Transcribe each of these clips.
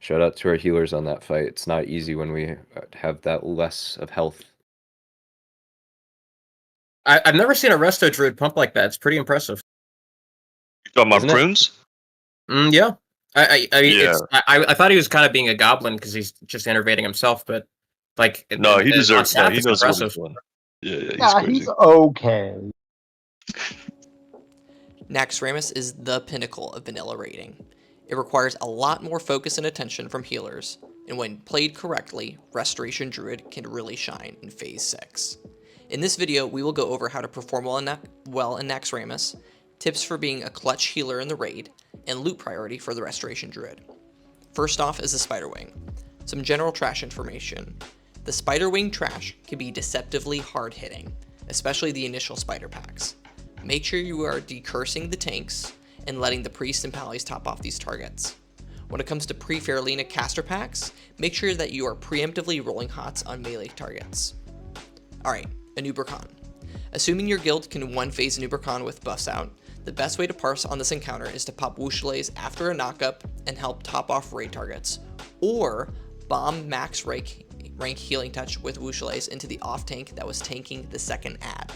Shout out to our healers on that fight. It's not easy when we have that less of health. I've never seen a Resto Druid pump like that. It's pretty impressive. You talking about Isn't it? prunes? Yeah. I mean, Yeah. I thought he was kind of being a goblin because he's just innervating himself, but like, No, he on deserves. No, staff, he it's knows what he's impressive. doing. Yeah, he's Yeah, crazy. he's okay. Naxxramas is the pinnacle of vanilla raiding. It requires a lot more focus and attention from healers, and when played correctly, Restoration Druid can really shine in Phase 6. In this video, we will go over how to perform well in Naxxramas, tips for being a clutch healer in the raid, and loot priority for the Restoration Druid. First off is the Spider Wing. Some general trash information. The Spider Wing trash can be deceptively hard hitting, especially the initial spider packs. Make sure you are decursing the tanks and letting the priests and pallies top off these targets. When it comes to pre-Faralina caster packs, make sure that you are preemptively rolling hots on melee targets. Alright, Anubercon. Assuming your guild can one-phase Anubercon with buffs out, the best way to parse on this encounter is to pop Wooshalays after a knockup and help top off raid targets, or bomb max rank healing touch with Wooshalays into the off tank that was tanking the second ad.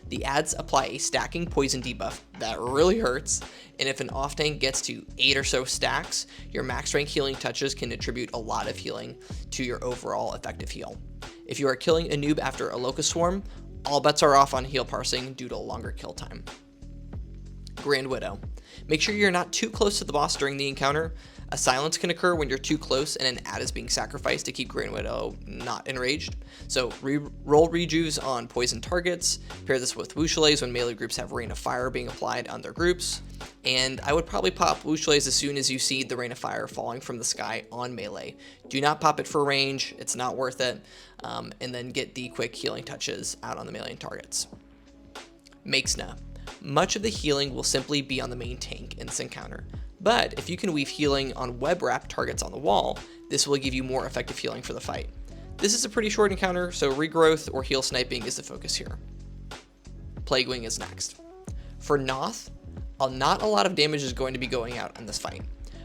The ads apply a stacking poison debuff that really hurts, and if an off tank gets to 8 or so stacks, your max rank healing touches can attribute a lot of healing to your overall effective heal. If you are killing a noob after a Locust Swarm, all bets are off on heal parsing due to longer kill time. Grand Widow. Make sure you're not too close to the boss during the encounter. A silence can occur when you're too close and an ad is being sacrificed to keep Grand Widow not enraged. So roll rejuves on poison targets, pair this with Wooshalays when melee groups have Rain of Fire being applied on their groups, and I would probably pop Wooshalays as soon as you see the Rain of Fire falling from the sky on melee. Do not pop it for range, it's not worth it, and then get the quick healing touches out on the melee targets. Makesna. Much of the healing will simply be on the main tank in this encounter, but if you can weave healing on web wrap targets on the wall, this will give you more effective healing for the fight. This is a pretty short encounter, so regrowth or heal sniping is the focus here. Plague Wing is next. For Noth, not a lot of damage is going to be going out on this fight,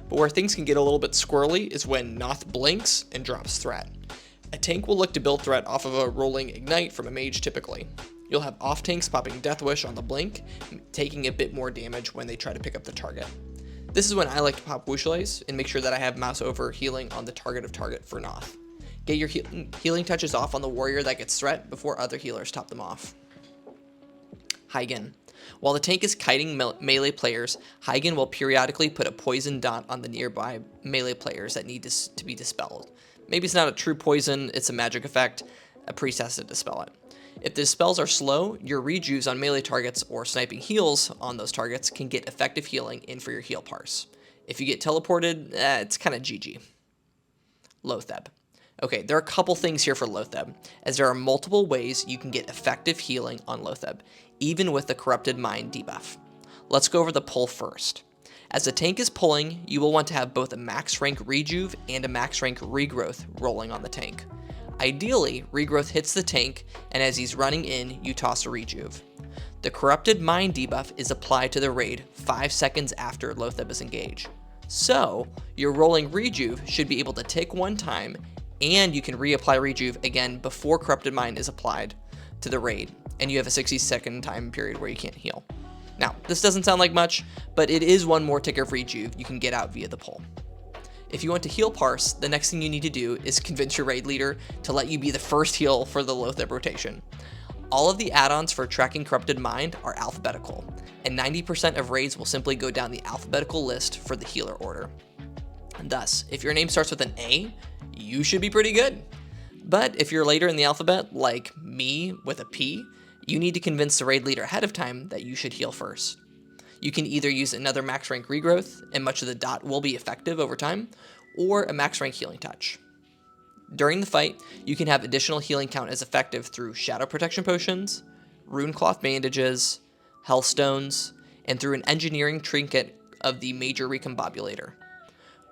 but where things can get a little bit squirrely is when Noth blinks and drops threat. A tank will look to build threat off of a rolling ignite from a mage typically. You'll have off tanks popping Death Wish on the blink, taking a bit more damage when they try to pick up the target. This is when I like to pop Wooshalays and make sure that I have mouse over healing on the target of target for Noth. Get your healing touches off on the warrior that gets threat before other healers top them off. Hygen. While the tank is kiting melee players, Hygen will periodically put a poison dot on the nearby melee players that need to be dispelled. Maybe it's not a true poison, it's a magic effect. A priest has to dispel it. If the spells are slow, your rejuves on melee targets or sniping heals on those targets can get effective healing in for your heal parse. If you get teleported, it's kind of GG. Lotheb. Okay, there are a couple things here for Lotheb, as there are multiple ways you can get effective healing on Lotheb, even with the Corrupted Mind debuff. Let's go over the pull first. As the tank is pulling, you will want to have both a max rank rejuve and a max rank regrowth rolling on the tank. Ideally, regrowth hits the tank, and as he's running in, you toss a rejuve. The Corrupted Mind debuff is applied to the raid 5 seconds after Lotheb is engaged. So, your rolling rejuve should be able to tick one time, and you can reapply rejuve again before Corrupted Mind is applied to the raid, and you have a 60-second time period where you can't heal. Now, this doesn't sound like much, but it is one more tick of rejuve you can get out via the pull. If you want to heal parse, the next thing you need to do is convince your raid leader to let you be the first heal for the Lotheb rotation. All of the add-ons for tracking Corrupted Mind are alphabetical, and 90% of raids will simply go down the alphabetical list for the healer order. And thus, if your name starts with an A, you should be pretty good. But if you're later in the alphabet, like me with a P, you need to convince the raid leader ahead of time that you should heal first. You can either use another max rank regrowth, and much of the dot will be effective over time, or a max rank healing touch. During the fight, you can have additional healing count as effective through shadow protection potions, rune cloth bandages, healthstones, and through an engineering trinket of the major recombobulator.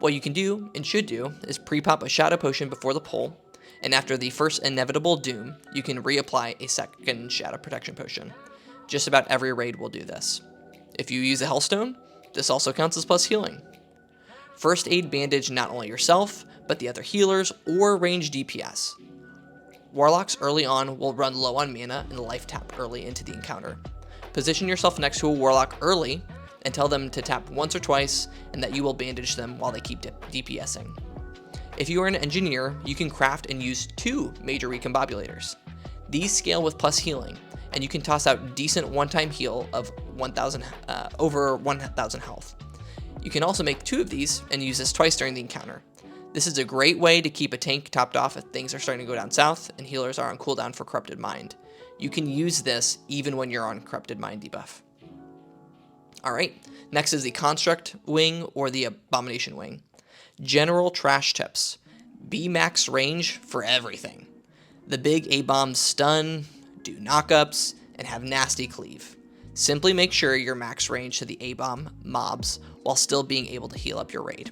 What you can do, and should do, is pre-pop a shadow potion before the pull, and after the first inevitable doom, you can reapply a second shadow protection potion. Just about every raid will do this. If you use a Hellstone, this also counts as plus healing. First aid bandage not only yourself, but the other healers or range DPS. Warlocks early on will run low on mana and life tap early into the encounter. Position yourself next to a Warlock early and tell them to tap once or twice and that you will bandage them while they keep DPSing. If you are an engineer, you can craft and use 2 major recombobulators. These scale with plus healing, and you can toss out decent one-time heal of 1,000 over 1,000 health. You can also make 2 of these and use this twice during the encounter. This is a great way to keep a tank topped off if things are starting to go down south and healers are on cooldown for Corrupted Mind. You can use this even when you're on Corrupted Mind debuff. Alright, next is the Construct Wing or the Abomination Wing. General trash tips. Be max range for everything. The big A-bombs stun, do knockups, and have nasty cleave. Simply make sure you're max range to the A-bomb mobs while still being able to heal up your raid.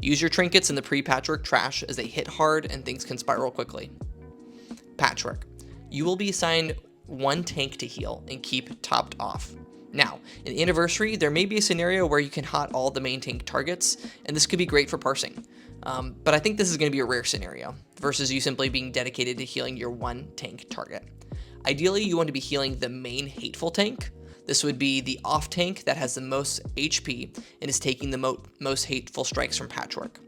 Use your trinkets in the pre-patchwork trash as they hit hard and things can spiral quickly. Patchwork. You will be assigned 1 tank to heal and keep topped off. Now, in Anniversary, there may be a scenario where you can hot all the main tank targets, and this could be great for parsing. But I think this is going to be a rare scenario, versus you simply being dedicated to healing your 1 tank target. Ideally, you want to be healing the main hateful tank. This would be the off tank that has the most HP and is taking the most hateful strikes from Patchwork.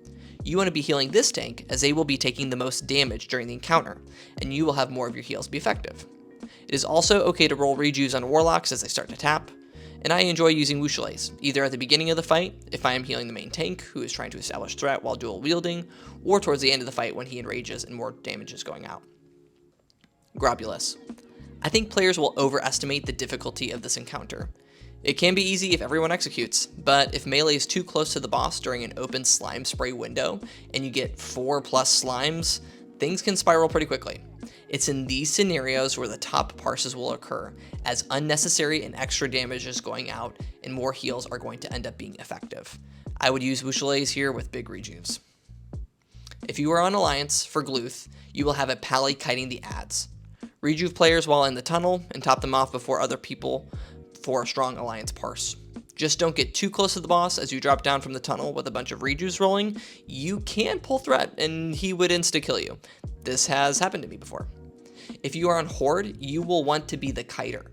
You want to be healing this tank as they will be taking the most damage during the encounter, and you will have more of your heals be effective. It is also okay to roll rejuves on Warlocks as they start to tap, and I enjoy using Wushalays, either at the beginning of the fight, if I am healing the main tank who is trying to establish threat while dual wielding, or towards the end of the fight when he enrages and more damage is going out. Grobulus. I think players will overestimate the difficulty of this encounter. It can be easy if everyone executes, but if melee is too close to the boss during an open slime spray window, and you get 4+ slimes, things can spiral pretty quickly. It's in these scenarios where the top parses will occur, as unnecessary and extra damage is going out, and more heals are going to end up being effective. I would use Wushalays here with big rejuves. If you are on Alliance for Gluth, you will have a pally kiting the ads. Rejuve players while in the tunnel and top them off before other people for a strong Alliance parse. Just don't get too close to the boss as you drop down from the tunnel with a bunch of rejuves rolling. You can pull threat and he would insta-kill you. This has happened to me before. If you are on Horde, you will want to be the kiter.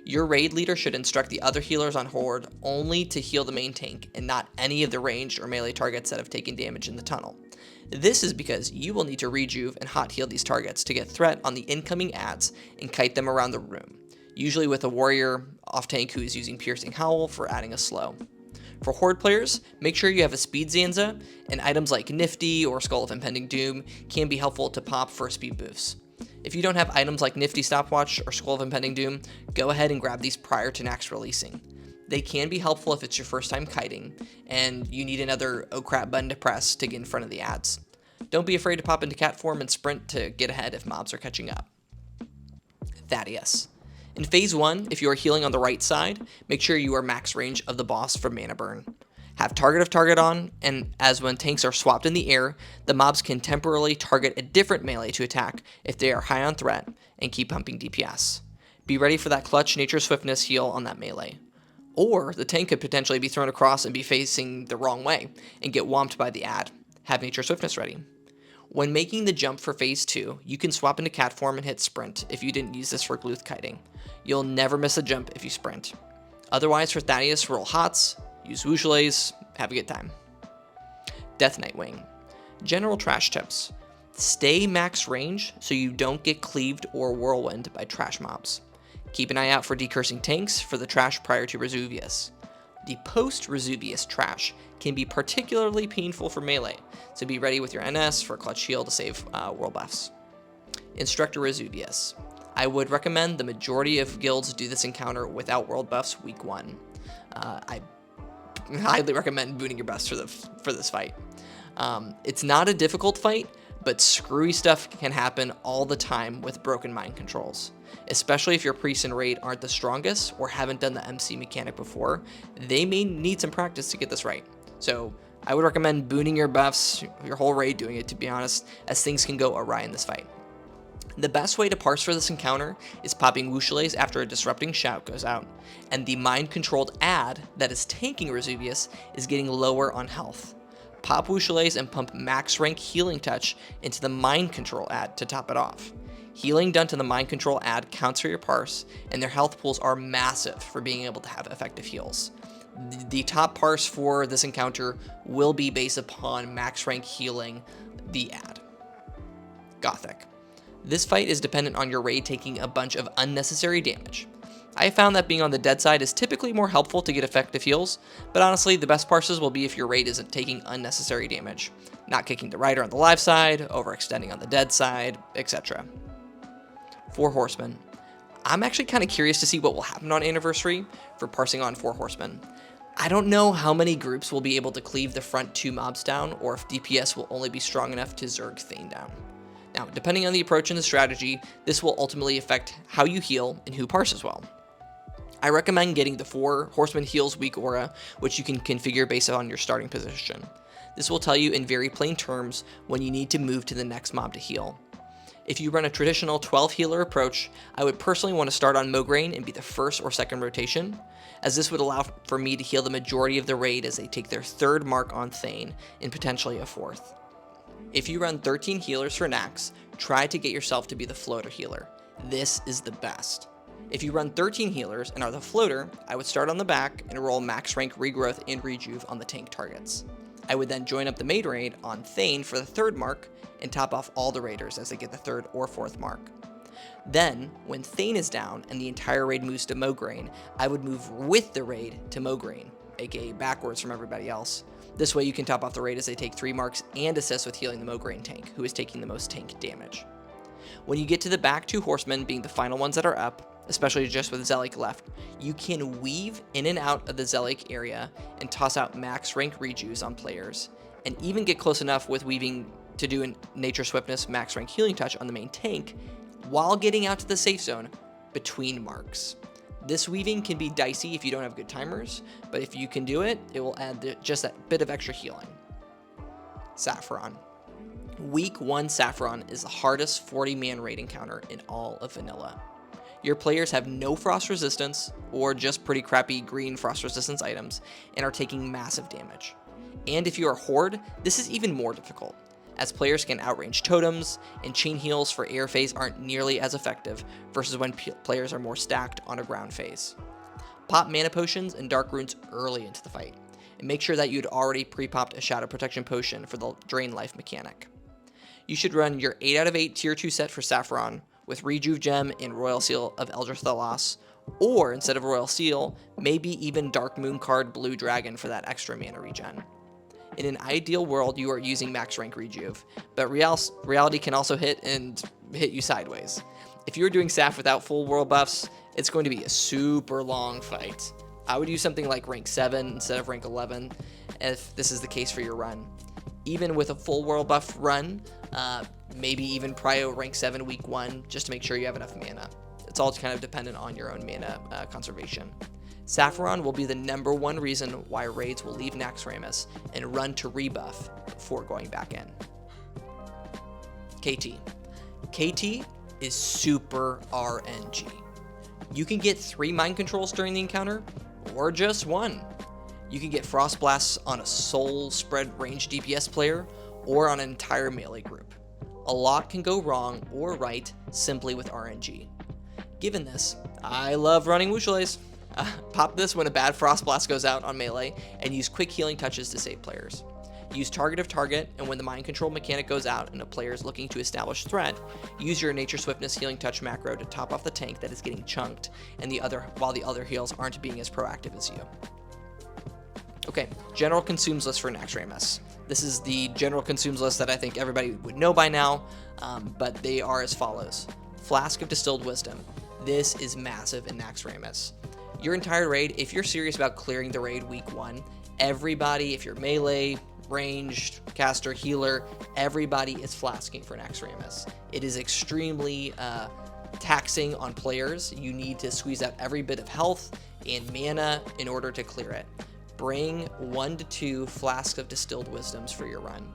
Your raid leader should instruct the other healers on Horde only to heal the main tank and not any of the ranged or melee targets that have taken damage in the tunnel. This is because you will need to rejuve and hot heal these targets to get threat on the incoming ads and kite them around the room, usually with a warrior off tank who is using Piercing Howl for adding a slow. For Horde players, make sure you have a speed Zanza, and items like Nifty or Skull of Impending Doom can be helpful to pop for speed boosts. If you don't have items like Nifty Stopwatch or Skull of Impending Doom, go ahead and grab these prior to Nax releasing. They can be helpful if it's your first time kiting, and you need another oh crap button to press to get in front of the ads. Don't be afraid to pop into cat form and sprint to get ahead if mobs are catching up. Thaddeus. In Phase 1, if you are healing on the right side, make sure you are max range of the boss for mana burn. Have target of target on, and as when tanks are swapped in the air, the mobs can temporarily target a different melee to attack if they are high on threat, and keep pumping DPS. Be ready for that clutch Nature Swiftness heal on that melee. Or the tank could potentially be thrown across and be facing the wrong way, and get whomped by the ad. Have Nature Swiftness ready. When making the jump for Phase 2, you can swap into cat form and hit sprint if you didn't use this for Gluth kiting. You'll never miss a jump if you sprint. Otherwise, for Thaddeus, roll hots, use Wushalays, have a good time. Deathknight Wing. General trash tips. Stay max range so you don't get cleaved or whirlwind by trash mobs. Keep an eye out for decursing tanks for the trash prior to Resuvius. The post-Resuvius trash can be particularly painful for melee, so be ready with your NS for clutch heal to save world buffs. Instructor Resuvius. I would recommend the majority of guilds do this encounter without world buffs week 1. I highly recommend booting your buffs for this fight. It's not a difficult fight, but screwy stuff can happen all the time with broken mind controls. Especially if your priests and raid aren't the strongest or haven't done the MC mechanic before, they may need some practice to get this right. So I would recommend booting your buffs, your whole raid doing it to be honest, as things can go awry in this fight. The best way to parse for this encounter is popping Wushalays after a disrupting shout goes out, and the mind-controlled ad that is tanking Resuvius is getting lower on health. pop Wushalays and pump max rank Healing Touch into the Mind Control ad to top it off. Healing done to the Mind Control ad counts for your parse, and their health pools are massive for being able to have effective heals. The top parse for this encounter will be based upon max rank healing the ad. Gothic. This fight is dependent on your raid taking a bunch of unnecessary damage. I have found that being on the dead side is typically more helpful to get effective heals, but honestly the best parses will be if your raid isn't taking unnecessary damage, not kicking the rider on the live side, overextending on the dead side, etc. 4 Horsemen. I'm actually kind of curious to see what will happen on Anniversary for parsing on 4 Horsemen. I don't know how many groups will be able to cleave the front 2 mobs down, or if DPS will only be strong enough to Zerg Thane down. Now, depending on the approach and the strategy, this will ultimately affect how you heal and who parses well. I recommend getting the 4 Horsemen Heals Weak Aura, which you can configure based on your starting position. This will tell you in very plain terms when you need to move to the next mob to heal. If you run a traditional 12 healer approach, I would personally want to start on Mograine and be the first or second rotation, as this would allow for me to heal the majority of the raid as they take their 3rd mark on Thane and potentially a 4th. If you run 13 healers for Nax, try to get yourself to be the floater healer. This is the best. If you run 13 healers and are the floater, I would start on the back and roll max rank regrowth and rejuve on the tank targets. I would then join up the main raid on Thane for the 3rd mark and top off all the raiders as they get the 3rd or 4th mark. Then, when Thane is down and the entire raid moves to Mograine, I would move with the raid to Mograine, aka backwards from everybody else. This way you can top off the raid as they take 3 marks and assist with healing the Mograine tank, who is taking the most tank damage. When you get to the back 2 horsemen being the final ones that are up, especially just with Zelik left, you can weave in and out of the Zelik area and toss out max rank rejuves on players, and even get close enough with weaving to do a Nature Swiftness max rank Healing Touch on the main tank, while getting out to the safe zone between marks. This weaving can be dicey if you don't have good timers, but if you can do it, it will add just that bit of extra healing. Sapphiron. Week 1 Sapphiron is the hardest 40-man raid encounter in all of vanilla. Your players have no frost resistance, or just pretty crappy green frost resistance items, and are taking massive damage. And if you are Horde, this is even more difficult, as players can outrange totems, and chain heals for air phase aren't nearly as effective versus when players are more stacked on a ground phase. Pop mana potions and dark runes early into the fight, and make sure that you'd already pre-popped a shadow protection potion for the drain life mechanic. You should run your 8 out of 8 tier 2 set for Sapphiron with Rejuve Gem and Royal Seal of Eldritch Thalos, or instead of Royal Seal, maybe even Dark Moon card Blue Dragon for that extra mana regen. In an ideal world, you are using max rank Rejuve, but reality can also hit you sideways. If you're doing Sapph without full world buffs, it's going to be a super long fight. I would use something like rank 7 instead of rank 11 if this is the case for your run. Even with a full world buff run, maybe even prio rank 7 week 1 just to make sure you have enough mana. It's all kind of dependent on your own mana conservation. Sapphiron will be the #1 reason why raids will leave Naxxramas and run to rebuff before going back in. KT. KT is super RNG. You can get 3 mind controls during the encounter, or just 1. You can get Frost Blasts on a soul spread range DPS player, or on an entire melee group. A lot can go wrong or right simply with RNG. Given this, I love running Wushalays. Pop this when a bad Frost Blast goes out on melee, and use quick healing touches to save players. Use target of target, and when the mind control mechanic goes out and a player is looking to establish threat, use your Nature Swiftness Healing Touch macro to top off the tank that is getting chunked, and while the other heals aren't being as proactive as you. Okay, general consumes list for Naxxramas. This is the general consumes list that I think everybody would know by now, but they are as follows. Flask of Distilled Wisdom. This is massive in Naxxramas. Your entire raid, if you're serious about clearing the raid week 1, everybody, if you're melee, ranged, caster, healer, everybody is flasking for Naxxramas. It is extremely taxing on players. You need to squeeze out every bit of health and mana in order to clear it. Bring 1 to 2 flasks of Distilled Wisdoms for your run.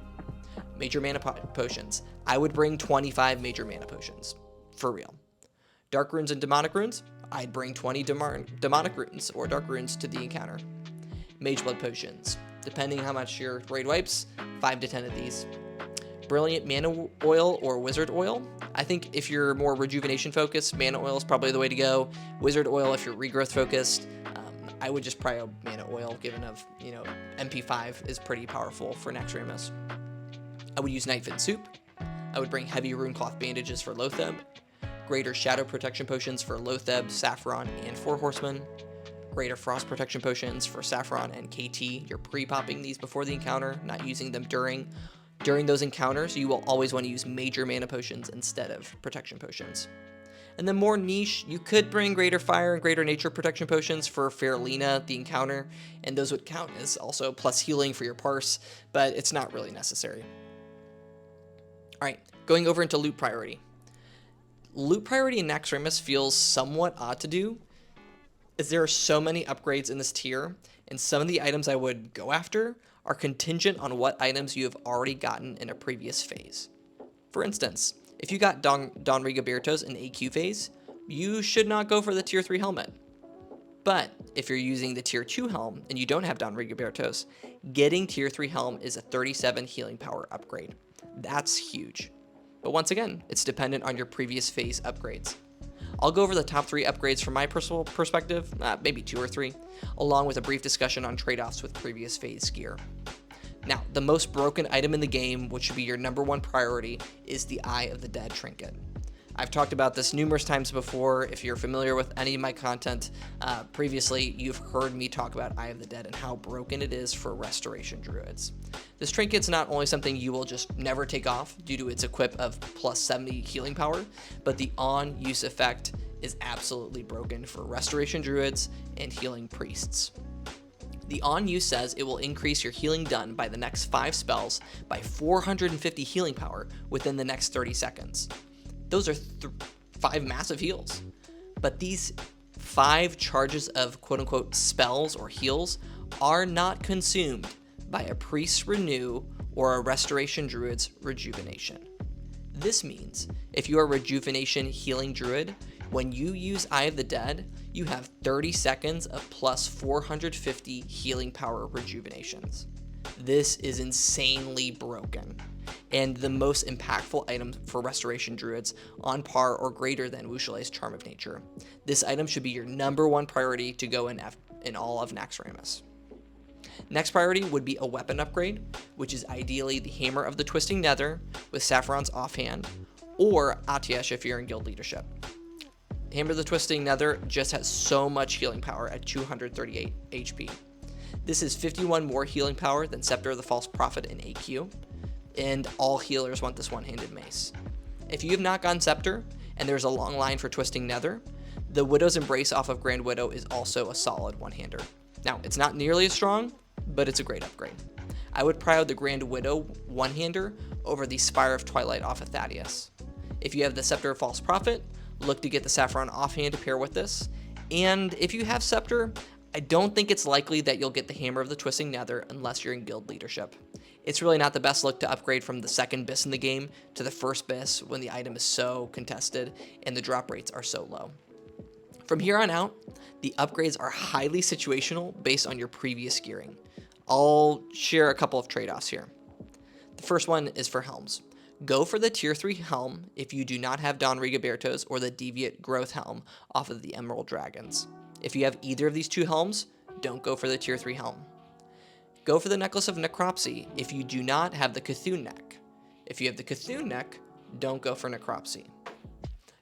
Major mana potions. I would bring 25 major mana potions. For real. Dark runes and demonic runes. I'd bring 20 demonic runes or dark runes to the encounter. Mage blood potions. depending how much your raid wipes, 5 to 10 of these. Brilliant Mana Oil or Wizard Oil. I think if you're more rejuvenation focused, Mana Oil is probably the way to go. Wizard Oil if you're regrowth focused. I would just prio Mana Oil, given of, MP5 is pretty powerful for Naxxramas. I would use Night Fin Soup. I would bring heavy Runecloth bandages for Lotheb. Greater Shadow Protection Potions for Lotheb, Sapphiron, and 4 Horsemen. Greater Frost Protection Potions for Sapphiron and KT. You're pre-popping these before the encounter, not using them during. During those encounters, you will always want to use major mana potions instead of protection potions. And then more niche, you could bring Greater Fire and Greater Nature Protection Potions for Fairlina, the encounter, and those would count as also plus healing for your parse, but it's not really necessary. Alright, going over into loot priority. Loot priority in Naxxramas feels somewhat odd to do, as there are so many upgrades in this tier, and some of the items I would go after are contingent on what items you have already gotten in a previous phase. For instance, if you got Don Rigobiertos in AQ phase, you should not go for the tier 3 helmet. But if you're using the tier 2 helm and you don't have Don Rigobiertos, getting tier 3 helm is a 37 healing power upgrade. That's huge. But once again, it's dependent on your previous phase upgrades. I'll go over the top 3 upgrades from my personal perspective, maybe 2 or 3, along with a brief discussion on trade-offs with previous phase gear. Now, the most broken item in the game, which should be your #1 priority, is the Eye of the Dead trinket. I've talked about this numerous times before. If you're familiar with any of my content previously, you've heard me talk about Eye of the Dead and how broken it is for Restoration Druids. This trinket's not only something you will just never take off due to its equip of plus 70 healing power, but the on-use effect is absolutely broken for Restoration Druids and Healing Priests. The on-use says it will increase your healing done by the next 5 spells by 450 healing power within the next 30 seconds. Those are 5 massive heals. But these 5 charges of quote-unquote spells or heals are not consumed by a Priest's Renew or a Restoration Druid's Rejuvenation. This means if you are a Rejuvenation Healing Druid, when you use Eye of the Dead, you have 30 seconds of plus 450 healing power rejuvenations. This is insanely broken, and the most impactful item for Restoration Druids, on par or greater than Wushale's Charm of Nature. This item should be your #1 priority to go in all of Naxxramas. Next priority would be a weapon upgrade, which is ideally the Hammer of the Twisting Nether with Sapphiron's Offhand, or Atiesh if you're in Guild Leadership. Hammer of the Twisting Nether just has so much healing power at 238 HP. This is 51 more healing power than Scepter of the False Prophet in AQ, and all healers want this one-handed mace. If you have not gotten Scepter, and there's a long line for Twisting Nether, the Widow's Embrace off of Grand Widow is also a solid one-hander. Now, it's not nearly as strong, but it's a great upgrade. I would prio the Grand Widow one-hander over the Spire of Twilight off of Thaddeus. If you have the Scepter of False Prophet, look to get the Sapphiron offhand to pair with this. And if you have Scepter, I don't think it's likely that you'll get the Hammer of the Twisting Nether unless you're in Guild Leadership. It's really not the best look to upgrade from the second BIS in the game to the first BIS when the item is so contested and the drop rates are so low. From here on out, the upgrades are highly situational based on your previous gearing. I'll share a couple of trade-offs here. The first one is for helms. Go for the tier 3 helm if you do not have Don Rigobiertos or the Deviate Growth helm off of the Emerald Dragons. If you have either of these 2 helms, don't go for the tier 3 helm. Go for the Necklace of Necropsy if you do not have the Cthulhu neck. If you have the Cthulhu neck, don't go for Necropsy.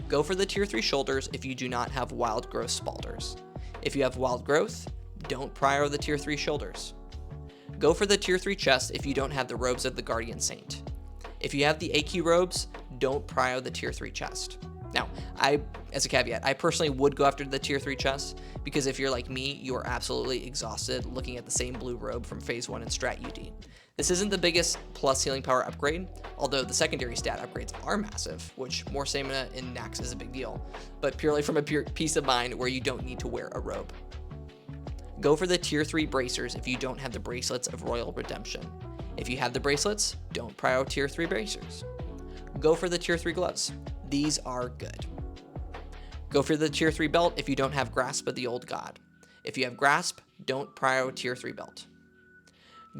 Go for the tier 3 shoulders if you do not have Wild Growth Spalders. If you have Wild Growth, don't prio the tier 3 shoulders. Go for the tier 3 chest if you don't have the Robes of the Guardian Saint. If you have the AQ robes, don't prio the tier 3 chest. Now, as a caveat, I personally would go after the tier 3 chest, because if you're like me, you are absolutely exhausted looking at the same blue robe from phase 1 in Strat UD. This isn't the biggest plus healing power upgrade, although the secondary stat upgrades are massive, which more stamina in Nax is a big deal, but purely from a pure peace of mind where you don't need to wear a robe. Go for the tier 3 bracers if you don't have the bracelets of Royal Redemption. If you have the bracelets, don't prio tier 3 bracers. Go for the tier 3 gloves. These are good. Go for the tier 3 belt if you don't have Grasp of the Old God. If you have Grasp, don't prio tier 3 belt.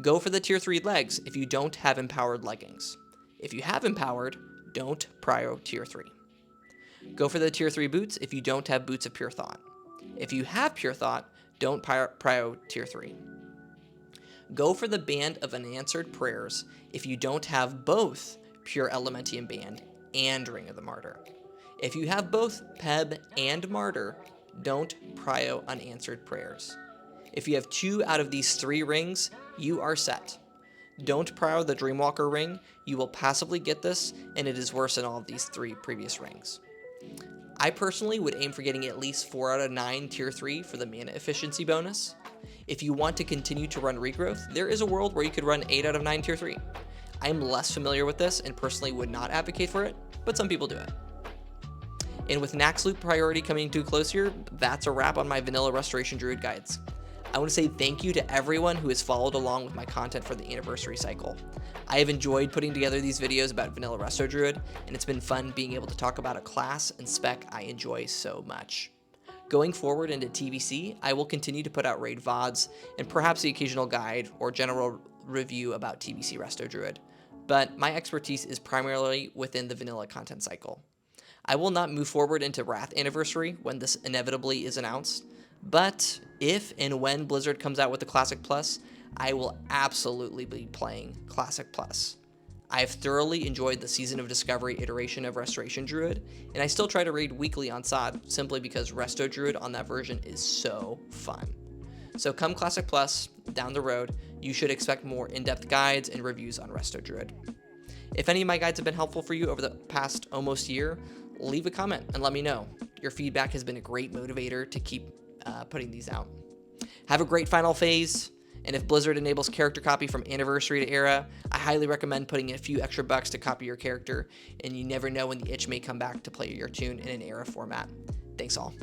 Go for the tier 3 legs if you don't have empowered leggings. If you have empowered, don't prio tier 3. Go for the tier 3 boots if you don't have boots of pure thought. If you have pure thought, don't prio tier 3. Go for the band of unanswered prayers if you don't have both pure Elementium band and Ring of the Martyr. If you have both Peb and Martyr, don't prio unanswered prayers. If you have 2 out of these 3 rings, you are set. Don't prio the Dreamwalker ring, you will passively get this, and it is worse than all of these 3 previous rings. I personally would aim for getting at least 4 out of 9 tier 3 for the mana efficiency bonus. If you want to continue to run regrowth, there is a world where you could run 8 out of 9 tier 3. I am less familiar with this and personally would not advocate for it, but some people do it. And with Naxx loot priority coming too close here, that's a wrap on my vanilla Restoration Druid guides. I want to say thank you to everyone who has followed along with my content for the anniversary cycle. I have enjoyed putting together these videos about vanilla Resto Druid, and it's been fun being able to talk about a class and spec I enjoy so much. Going forward into TBC, I will continue to put out raid VODs and perhaps the occasional guide or general review about TBC Resto Druid, but my expertise is primarily within the vanilla content cycle. I will not move forward into Wrath Anniversary when this inevitably is announced, but if and when Blizzard comes out with the Classic Plus, I will absolutely be playing Classic Plus. I have thoroughly enjoyed the Season of Discovery iteration of Restoration Druid, and I still try to raid weekly on SOD simply because Resto Druid on that version is so fun. So come Classic Plus, down the road, you should expect more in-depth guides and reviews on Resto Druid. If any of my guides have been helpful for you over the past almost year, leave a comment and let me know. Your feedback has been a great motivator to keep putting these out. Have a great final phase, and if Blizzard enables character copy from Anniversary to Era, I highly recommend putting in a few extra bucks to copy your character, and you never know when the itch may come back to play your tune in an Era format. Thanks all.